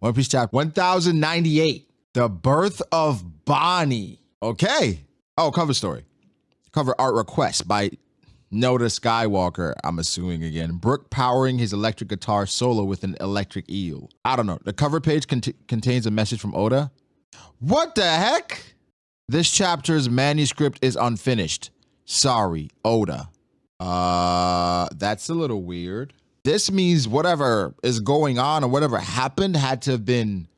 One Piece chapter 1098. The Birth of Bonney. Okay. Oh, cover story. Cover art request by Noda Skywalker, I'm assuming again. Brook powering his electric guitar solo with an electric eel. I don't know. The cover page contains a message from Oda. What the heck? This chapter's manuscript is unfinished. Sorry, Oda. That's a little weird. This means whatever is going on or whatever happened had to have been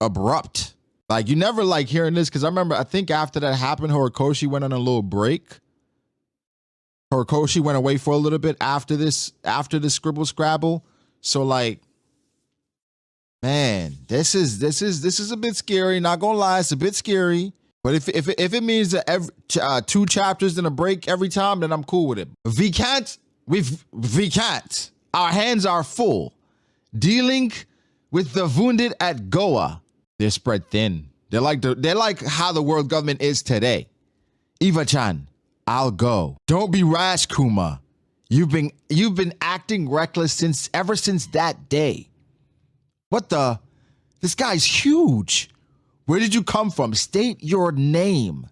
abrupt. Like, you never like hearing this, because I think after that happened, Horikoshi went on a little break. Horikoshi went away for a little bit after this scribble scrabble. So like, man, this is a bit scary. Not gonna lie, it's a bit scary. But if it means that 2 chapters in a break every time, then I'm cool with it. We can't. Our hands are full. Dealing with the wounded at Goa. They're spread thin. They're like how the world government is today. Eva-chan, I'll go. Don't be rash, Kuma. You've been acting reckless ever since that day. What the? This guy's huge. Where did you come from? State your name.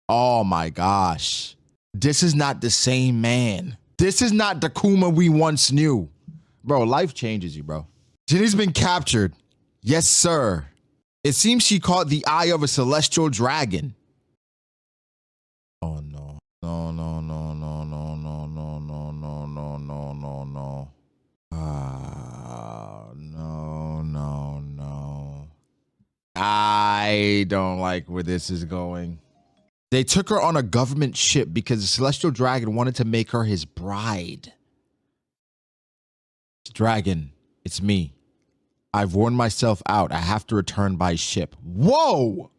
Oh my gosh. This is not the same man. This is not the Kuma we once knew. Bro, life changes you, bro. Jinny's been captured. Yes, sir. It seems she caught the eye of a celestial dragon. Oh no. No, no, no, no, no, no, no, no, no, no, no, no, no. No. I don't like where this is going. They took her on a government ship because the celestial dragon wanted to make her his bride. Dragon, it's me. I've worn myself out. I have to return by ship. Whoa!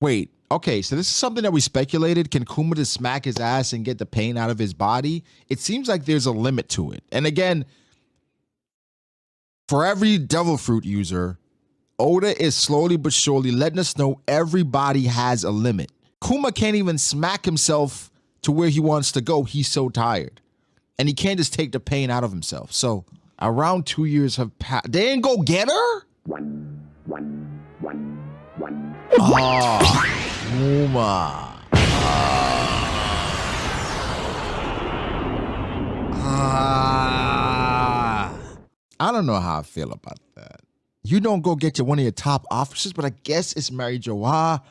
Wait, okay, so this is something that we speculated. Can Kuma just smack his ass and get the pain out of his body? It seems like there's a limit to it. And again, for every devil fruit user, Oda is slowly but surely letting us know everybody has a limit. Kuma can't even smack himself to where he wants to go. He's so tired. And he can't just take the pain out of himself. So around 2 years have passed. They didn't go get her? Oh, Kuma. I don't know how I feel about that. You don't go get one of your top officers, but I guess it's Mary Joa.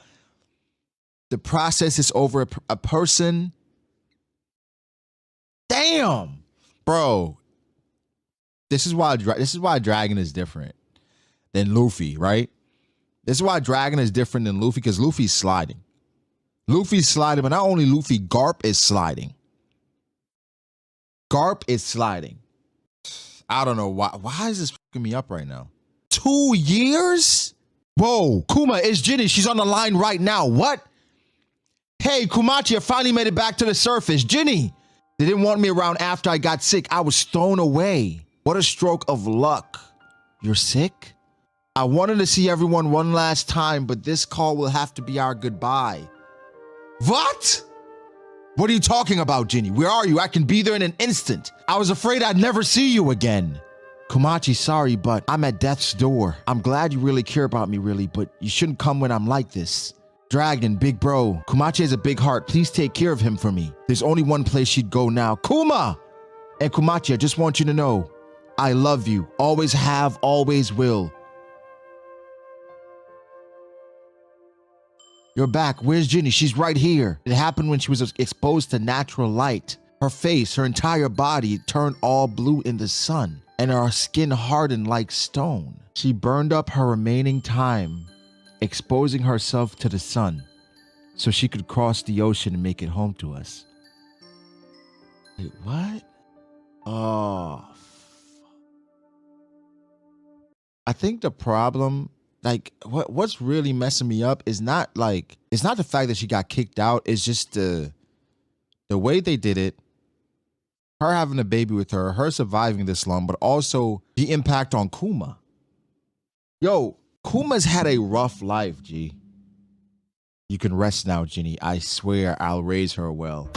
The process is over a person. Damn, bro. This is why Dragon is different than Luffy, right? This is why Dragon is different than Luffy, because Luffy's sliding. Luffy's sliding, but not only Luffy, Garp is sliding. Garp is sliding. I don't know why. Why is this fucking me up right now? 2 years? Whoa, Kuma, it's Ginny. She's on the line right now. What? Hey, Kumachi, I finally made it back to the surface. Ginny, they didn't want me around after I got sick. I was thrown away. What a stroke of luck. You're sick? I wanted to see everyone one last time, but this call will have to be our goodbye. What? What are you talking about, Ginny? Where are you? I can be there in an instant. I was afraid I'd never see you again. Kumachi, sorry, but I'm at death's door. I'm glad you really care about me, really, but you shouldn't come when I'm like this. Dragon, big bro, Kumachi has a big heart. Please take care of him for me. There's only one place she'd go now. Kuma! And Kumachi, I just want you to know, I love you. Always have, always will. You're back. Where's Ginny? She's right here. It happened when she was exposed to natural light. Her face, her entire body turned all blue in the sun, and her skin hardened like stone. She burned up her remaining time, exposing herself to the sun, so she could cross the ocean and make it home to us. Wait, what? Oh, I think the problem, like, what's really messing me up is not like, it's not the fact that she got kicked out. It's just the way they did it. Her having a baby with her surviving this long, but also the impact on Kuma. Yo, Kuma's had a rough life, G. You can rest now, Ginny. I swear I'll raise her well.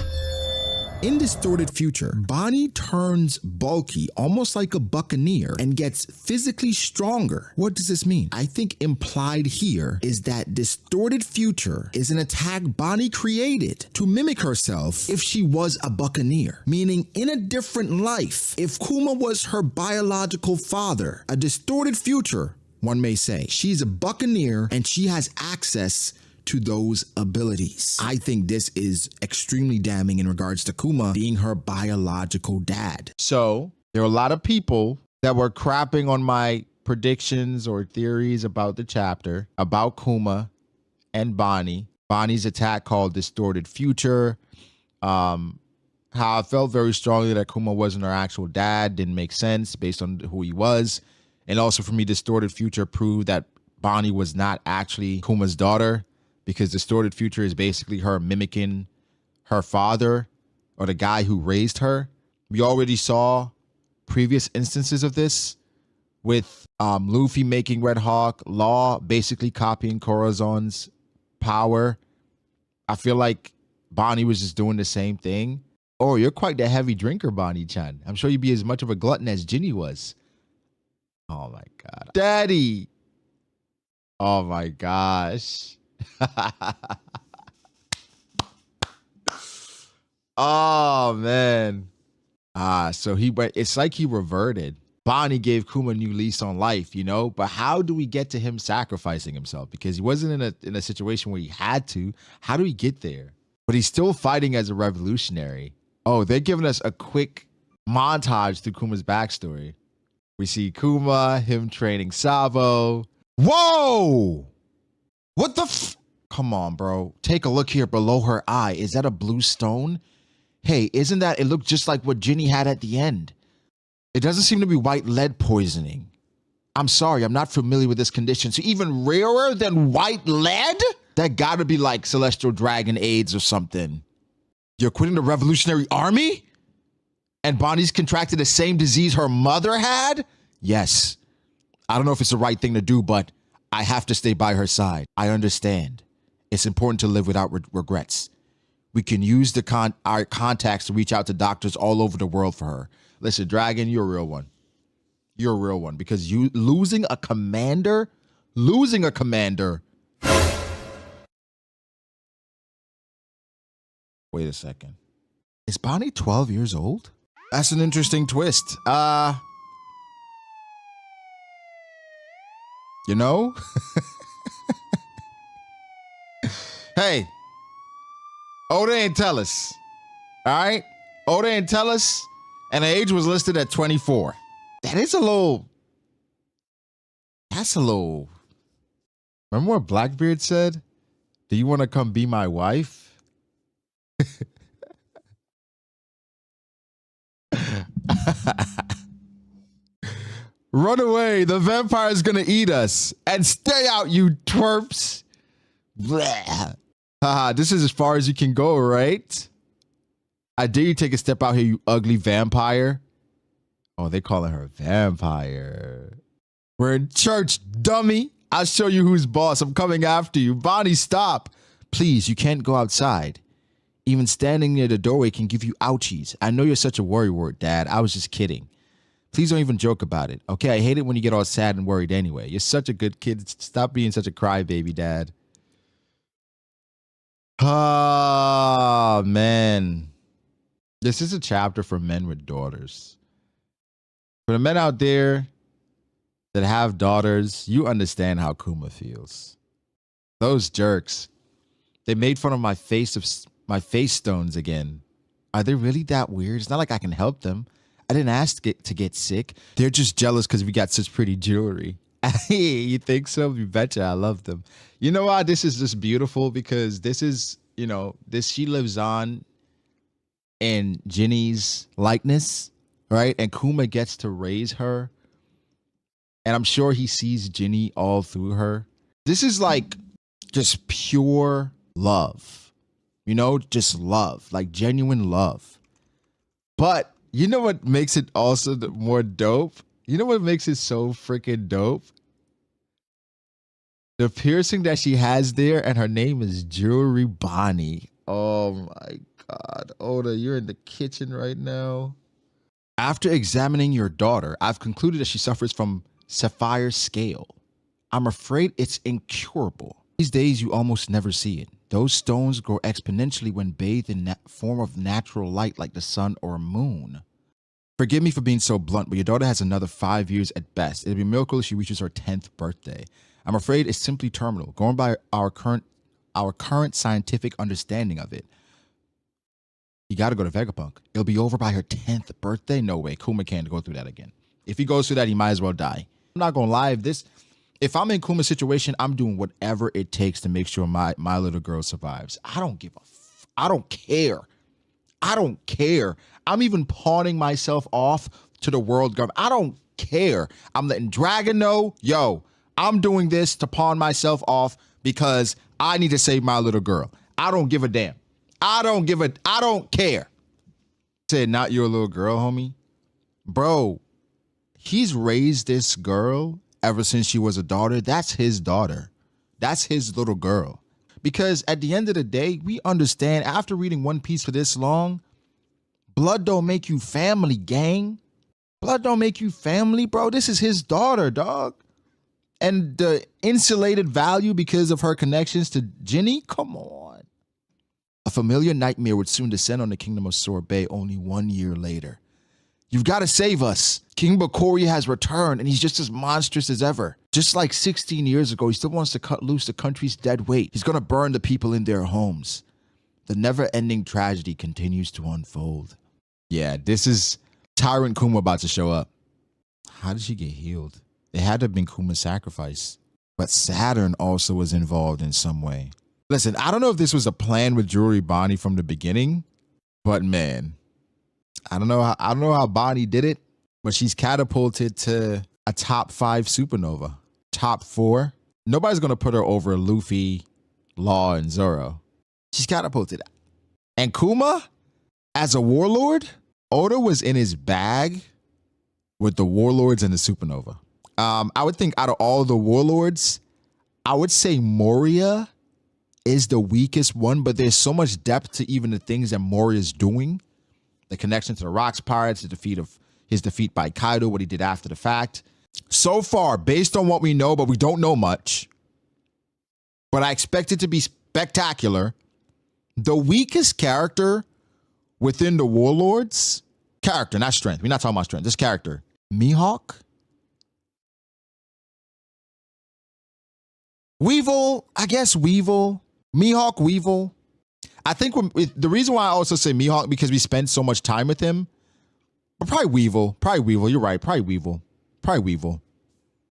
In Distorted Future, Bonney turns bulky, almost like a buccaneer, and gets physically stronger. What does this mean? I think implied here is that Distorted Future is an attack Bonney created to mimic herself if she was a buccaneer, meaning in a different life, if Kuma was her biological father, a distorted future, one may say, she's a buccaneer and she has access to those abilities. I think this is extremely damning in regards to Kuma being her biological dad. So there are a lot of people that were crapping on my predictions or theories about the chapter, about Kuma and Bonney. Bonnie's attack called Distorted Future. How I felt very strongly that Kuma wasn't her actual dad didn't make sense based on who he was. And also for me, Distorted Future proved that Bonney was not actually Kuma's daughter, because Distorted Future is basically her mimicking her father or the guy who raised her. We already saw previous instances of this with Luffy making Red Hawk, Law basically copying Corazon's power. I feel like Bonney was just doing the same thing. Oh, you're quite the heavy drinker, Bonnie-chan. I'm sure you'd be as much of a glutton as Ginny was. Oh my God. Daddy. Oh my gosh. Oh man. So he went, it's like he reverted. Bonney gave Kuma a new lease on life, you know, but how do we get to him sacrificing himself? Because he wasn't in a situation where he had to. How do we get there? But he's still fighting as a revolutionary. Oh, they're giving us a quick montage through Kuma's backstory. We see Kuma, him training Sabo. Whoa! What the Come on, bro. Take a look here below her eye. Is that a blue stone? Hey, isn't that? It looked just like what Ginny had at the end. It doesn't seem to be white lead poisoning. I'm sorry, I'm not familiar with this condition. So even rarer than white lead? That gotta be like Celestial Dragon AIDS or something. You're quitting the Revolutionary Army? And Bonnie's contracted the same disease her mother had? Yes. I don't know if it's the right thing to do, but I have to stay by her side. I understand. It's important to live without regrets. We can use our contacts to reach out to doctors all over the world for her. Listen, Dragon, you're a real one. You're a real one, because you losing a commander. Wait a second. Is Bonney 12 years old? That's an interesting twist. You know? Hey, Oda ain't tell us. All right? Oda ain't tell us, and the age was listed at 24. That's a little. Remember what Blackbeard said? Do you want to come be my wife? Run away. The vampire's gonna eat us. And stay out, you twerps. Blah. Haha, this is as far as you can go, right? I dare you take a step out here, you ugly vampire. Oh, they calling her vampire. We're in church, dummy. I'll show you who's boss. I'm coming after you. Bonney, stop. Please, you can't go outside. Even standing near the doorway can give you ouchies. I know you're such a worrywart, Dad. I was just kidding. Please don't even joke about it. Okay, I hate it when you get all sad and worried anyway. You're such a good kid. Stop being such a crybaby, Dad. Oh, man. This is a chapter for men with daughters. For the men out there that have daughters, you understand how Kuma feels. Those jerks. They made fun of my face stones again. Are they really that weird? It's not like I can help them. I didn't ask to get sick. They're just jealous because we got such pretty jewelry. You think so? You betcha. I love them. You know why this is just beautiful? Because this is, you know, she lives on in Ginny's likeness, right? And Kuma gets to raise her. And I'm sure he sees Ginny all through her. This is like just pure love. You know, just love, like genuine love. But you know what makes it also more dope? You know what makes it so freaking dope? The piercing that she has there, and her name is Jewelry Bonney. Oh my God. Oda, you're in the kitchen right now. After examining your daughter, I've concluded that she suffers from sapphire scale. I'm afraid it's incurable. These days, you almost never see it. Those stones grow exponentially when bathed in that form of natural light like the sun or moon. Forgive me for being so blunt, but your daughter has another 5 years at best. It'll be a miracle if she reaches her 10th birthday. I'm afraid it's simply terminal, going by our current scientific understanding of it. You got to go to Vegapunk. It'll be over by her 10th birthday? No way. Kuma can't go through that again. If he goes through that, he might as well die. I'm not going to lie. If I'm in Kuma's situation, I'm doing whatever it takes to make sure my little girl survives. I don't care. I don't care. I'm even pawning myself off to the world government. I don't care. I'm letting Dragon know, yo, I'm doing this to pawn myself off because I need to save my little girl. I don't give a damn. I don't care. Said, not your little girl, homie. Bro, he's raised this girl ever since she was a daughter. That's his daughter. That's his little girl. Because at the end of the day, we understand after reading One Piece for this long, blood don't make you family, gang. Blood don't make you family, bro. This is his daughter, dog. And the insulated value because of her connections to Ginny? Come on. A familiar nightmare would soon descend on the kingdom of Sorbet only 1 year later. You've got to save us. King Bakoria has returned, and he's just as monstrous as ever. Just like 16 years ago, he still wants to cut loose the country's dead weight. He's going to burn the people in their homes. The never-ending tragedy continues to unfold. Yeah, this is Tyrant Kuma about to show up. How did she get healed? It had to have been Kuma's sacrifice. But Saturn also was involved in some way. Listen, I don't know if this was a plan with Jewelry Bonney from the beginning, but man, I don't know how Bonney did it, but she's catapulted to a top 5 supernova. Top 4. Nobody's going to put her over Luffy, Law, and Zoro. She's catapulted. And Kuma, as a warlord, Oda was in his bag with the warlords and the supernova. I would think out of all the warlords, I would say Moria is the weakest one, but there's so much depth to even the things that Moria's doing. The connection to the Rocks Pirates, his defeat by Kaido, what he did after the fact. So far, based on what we know, but we don't know much, but I expect it to be spectacular. The weakest character within the Warlords, character, not strength. We're not talking about strength, this character. Mihawk? Weevil, I guess Weevil. Mihawk, Weevil. I think the reason why I also say Mihawk because we spent so much time with him, but probably Weevil. You're right. Probably Weevil.